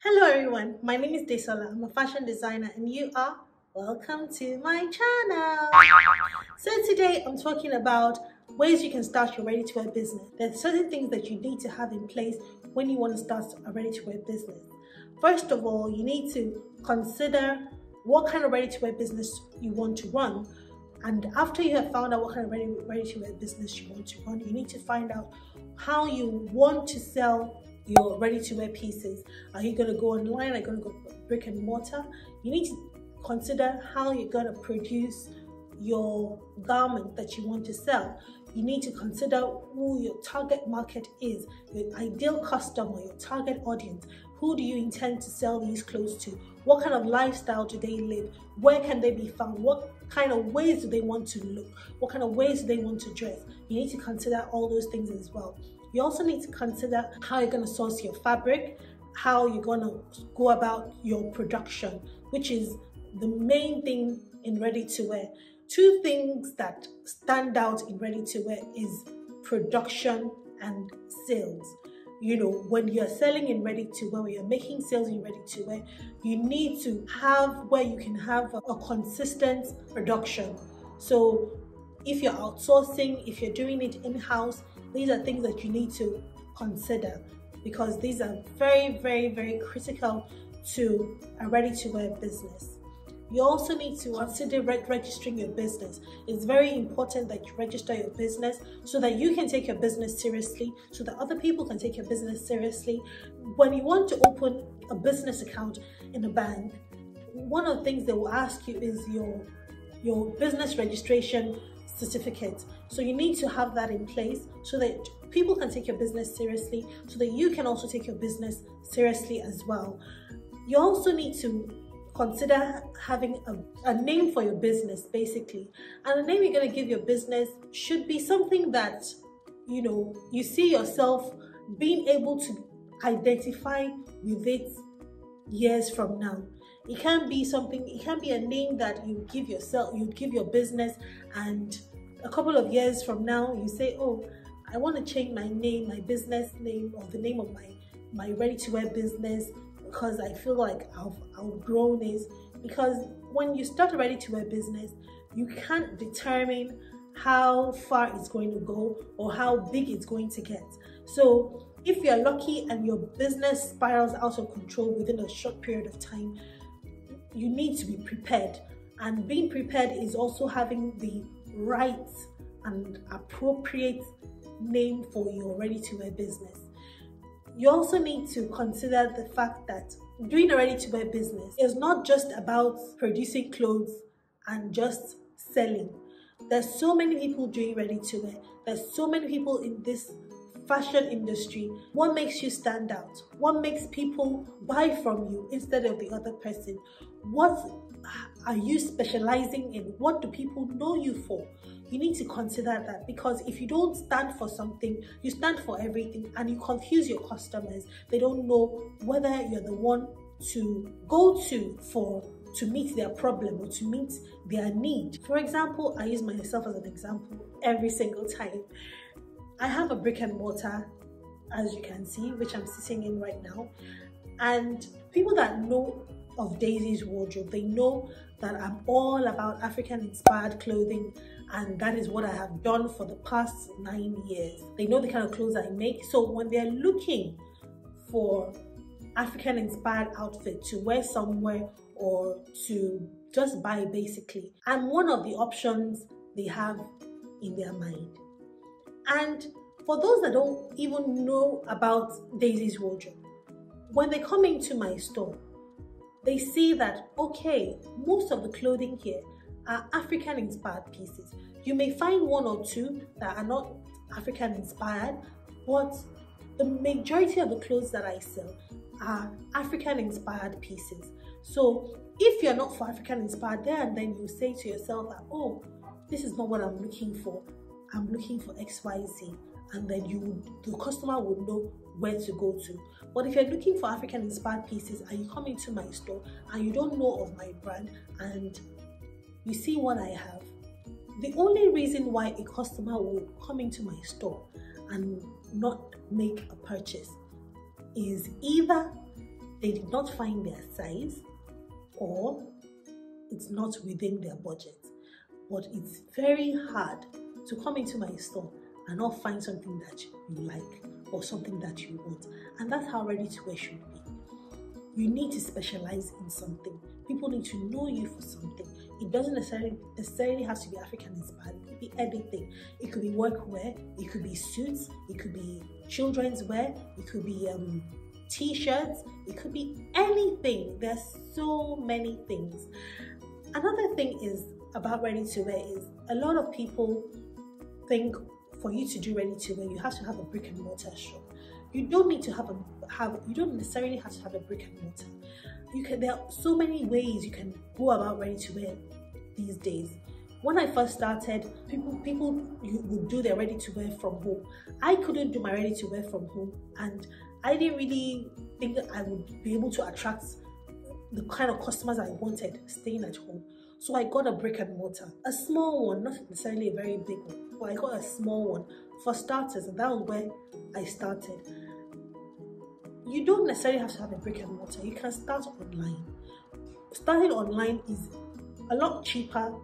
Hello everyone, my name is Desola. I'm a fashion designer and you are welcome to my channel. So today I'm talking about ways you can start your ready-to-wear business. There are certain things that you need to have in place when you want to start a ready-to-wear business. First of all, you need to consider what kind of ready-to-wear business you want to run. And after you have found out what kind of ready-to-wear business you want to run, you need to find out how you want to sell your ready-to-wear pieces. Are you going to go online? Are you going to go brick and mortar? You need to consider how you're going to produce your garment that you want to sell. You need to consider who your target market is, your ideal customer, your target audience. Who do you intend to sell these clothes to? What kind of lifestyle do they live? Where can they be found? What kind of ways do they want to look? What kind of ways do they want to dress? You need to consider all those things as well. You also need to consider how you're going to source your fabric, how you're going to go about your production, which is the main thing in ready-to-wear. Two things that stand out in ready-to-wear is production and sales. You know, when you're selling in ready-to-wear, when you're making sales in ready-to-wear, you need to have where you can have a consistent production. So if you're outsourcing, if you're doing it in-house, these are things that you need to consider because these are very, very, very critical to a ready-to-wear business. You also need to consider registering your business. It's very important that you register your business so that you can take your business seriously, so that other people can take your business seriously. When you want to open a business account in a bank, one of the things they will ask you is your business registration certificate. So you need to have that in place so that people can take your business seriously, so that you can also take your business seriously as well. You also need to consider having a name for your business, basically. And the name you're going to give your business should be something that, you know, you see yourself being able to identify with it years from now. It can't be a name that you give yourself, you give your business, and a couple of years from now you say, oh, I want to change my name, my business name, or the name of my ready-to-wear business, because I feel like I've outgrown it. Because when you start a ready-to-wear business, you can't determine how far it's going to go or how big it's going to get. So if you're lucky and your business spirals out of control within a short period of time, you need to be prepared. And being prepared is also having the right and appropriate name for your ready-to-wear business. You also need to consider the fact that doing a ready-to-wear business is not just about producing clothes and just selling. There's so many people doing ready-to-wear. There's so many people in this fashion industry. What makes you stand out? What makes people buy from you instead of the other person? What are you specializing in? What do people know you for? You need to consider that, because if you don't stand for something, you stand for everything and you confuse your customers. They don't know whether you're the one to go to meet their problem or to meet their need. For example, I use myself as an example every single time. I have a brick and mortar, as you can see, which I'm sitting in right now. And people that know of Daisy's wardrobe, they know that I'm all about African inspired clothing, and that is what I have done for the past 9 years. They know the kind of clothes I make. So when they're looking for African inspired outfit to wear somewhere or to just buy, basically, I'm one of the options they have in their mind. And for those that don't even know about Daisy's wardrobe, when they come into my store, they see that, okay, most of the clothing here are African inspired pieces. You may find one or two that are not African inspired, but the majority of the clothes that I sell are African inspired pieces. So if you're not for African inspired, there and then you say to yourself that, oh, this is not what I'm looking for. I'm looking for XYZ. And then the customer would know where to go to. But if you're looking for African inspired pieces and you come into my store and you don't know of my brand and you see what I have, the only reason why a customer will come into my store and not make a purchase is either they did not find their size, or it's not within their budget. But it's very hard to come into my store and not find something that you like or something that you want. And that's how ready-to-wear should be. You need to specialize in something. People need to know you for something. It doesn't necessarily have to be African inspired. It could be anything. It could be workwear, it could be suits, it could be children's wear, it could be t-shirts, it could be anything. There's so many things. Another thing is about ready-to-wear is a lot of people think for you to do ready-to-wear, you have to have a brick and mortar shop. You don't need to you don't necessarily have to have a brick and mortar. There are so many ways you can go about ready-to-wear these days. When I first started, people would do their ready-to-wear from home. I couldn't do my ready-to-wear from home, and I didn't really think that I would be able to attract the kind of customers I wanted staying at home. So I got a brick and mortar, a small one, not necessarily a very big one, but I got a small one for starters, and that was where I started. You don't necessarily have to have a brick and mortar. You can start online. Starting online is a lot cheaper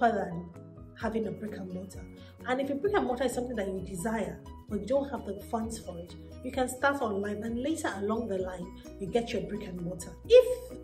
than having a brick and mortar. And if a brick and mortar is something that you desire, but you don't have the funds for it, you can start online, and later along the line, you get your brick and mortar. If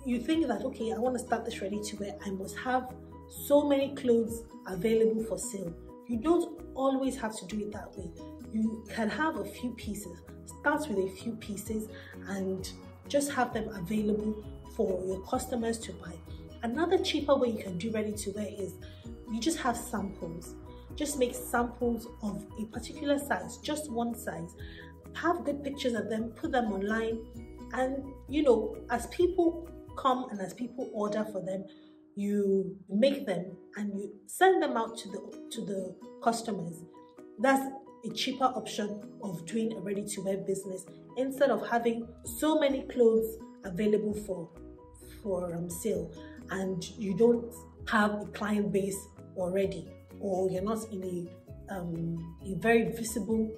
you think that, okay, I want to start this ready-to-wear, I must have so many clothes available for sale. You don't always have to do it that way. You can have a few pieces. Start with a few pieces and just have them available for your customers to buy. Another cheaper way you can do ready-to-wear is you just have samples. Just make samples of a particular size, just one size. Have good pictures of them, put them online, and as people come and as people order for them, you make them and you send them out to the customers. That's a cheaper option of doing a ready-to-wear business instead of having so many clothes available for sale and you don't have a client base already, or you're not in a very visible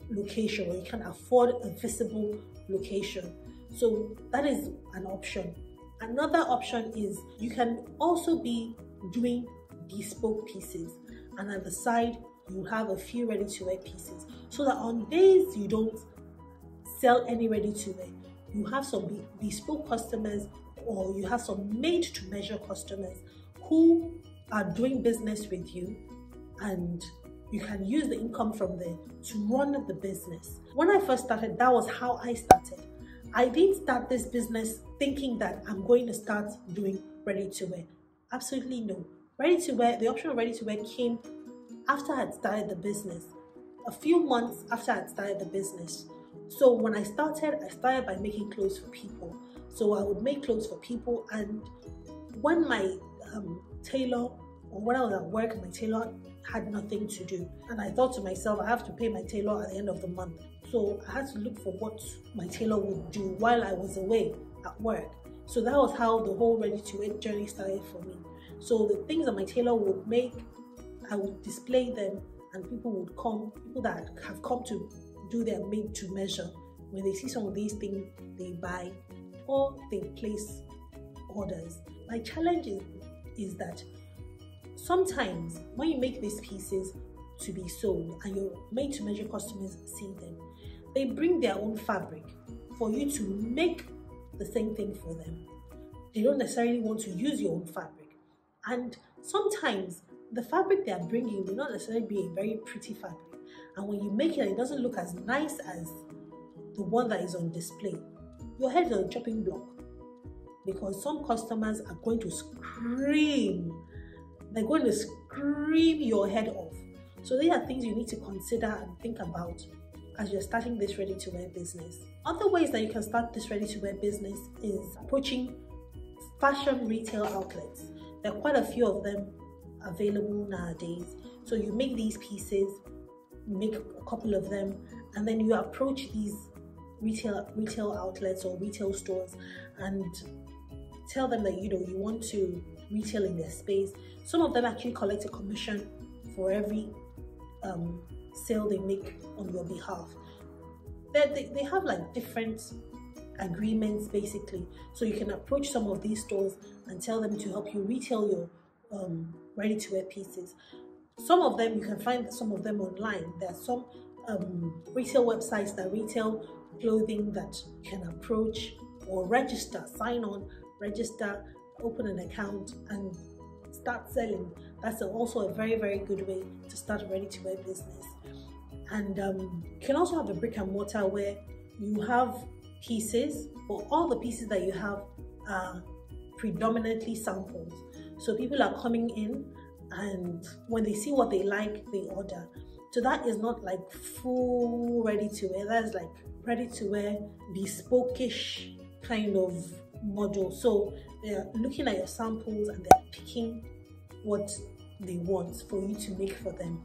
location, or you can't afford a visible location. So that is an option. Another option is you can also be doing bespoke pieces, and at the side you have a few ready-to-wear pieces, so that on days you don't sell any ready-to-wear, you have some bespoke customers, or you have some made-to-measure customers who are doing business with you, and you can use the income from there to run the business. When I first started, that was how I started. I didn't start this business thinking that I'm going to start doing ready-to-wear. Absolutely no. Ready-to-wear, the option of ready-to-wear came after I had started the business, a few months after I had started the business. So when I started by making clothes for people. So I would make clothes for people, and when my tailor, or when I was at work, my tailor had nothing to do, and I thought to myself, I have to pay my tailor at the end of the month. So I had to look for what my tailor would do while I was away at work. So that was how the whole ready-to-wear journey started for me. So the things that my tailor would make, I would display them, and people would come, people that have come to do their made to measure, when they see some of these things, they buy or they place orders. My challenge is that sometimes when you make these pieces to be sold and your made to measure customers see them, they bring their own fabric for you to make the same thing for them. They don't necessarily want to use your own fabric, and sometimes the fabric they are bringing will not necessarily be a very pretty fabric, and when you make it, it doesn't look as nice as the one that is on display. Your head is on a chopping block, because some customers are going to scream. They're going to scream your head off. So these are things you need to consider and think about as you're starting this ready-to-wear business. Other ways that you can start this ready-to-wear business is approaching fashion retail outlets. There are quite a few of them available nowadays. So you make these pieces, make a couple of them, and then you approach these retail outlets or retail stores and tell them that you want to retail in their space. Some of them actually collect a commission for every sale they make on your behalf. They have like different agreements basically. So you can approach some of these stores and tell them to help you retail your ready-to-wear pieces. Some of them, you can find some of them online. There are some retail websites that retail clothing that you can approach or register, sign on, register, open an account and start selling. That's also a very, very good way to start a ready-to-wear business. And you can also have a brick and mortar where you have pieces, but all the pieces that you have are predominantly samples. So people are coming in, and when they see what they like, they order. So that is not like full ready-to-wear. That is like ready-to-wear, bespoke-ish kind of model. So they're looking at your samples and they're picking what they want for you to make for them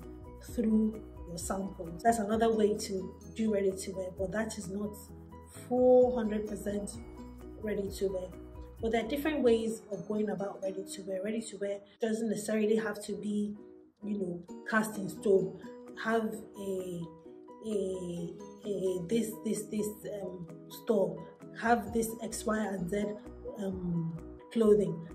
through your samples. That's another way to do ready-to-wear, but that is not full 100% ready-to-wear. But there are different ways of going about ready-to-wear. Ready-to-wear doesn't necessarily have to be, cast in stone. Have this store. Have this X, Y, and Z clothing.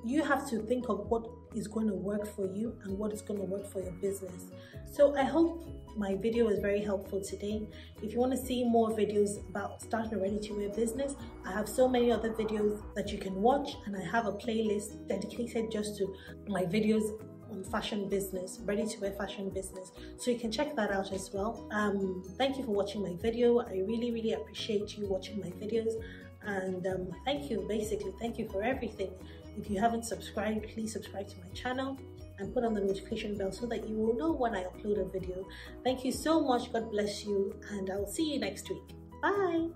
You have to think of what is going to work for you and what is going to work for your business. So I hope my video was very helpful today. If you want to see more videos about starting a ready-to-wear business, I have so many other videos that you can watch, and I have a playlist dedicated just to my videos on fashion business, ready-to-wear fashion business, so you can check that out as well. Thank you for watching my video. I really, really appreciate you watching my videos, and thank you for everything. If you haven't subscribed, please subscribe to my channel and put on the notification bell so that you will know when I upload a video. Thank you so much. God bless you, and I'll see you next week. Bye.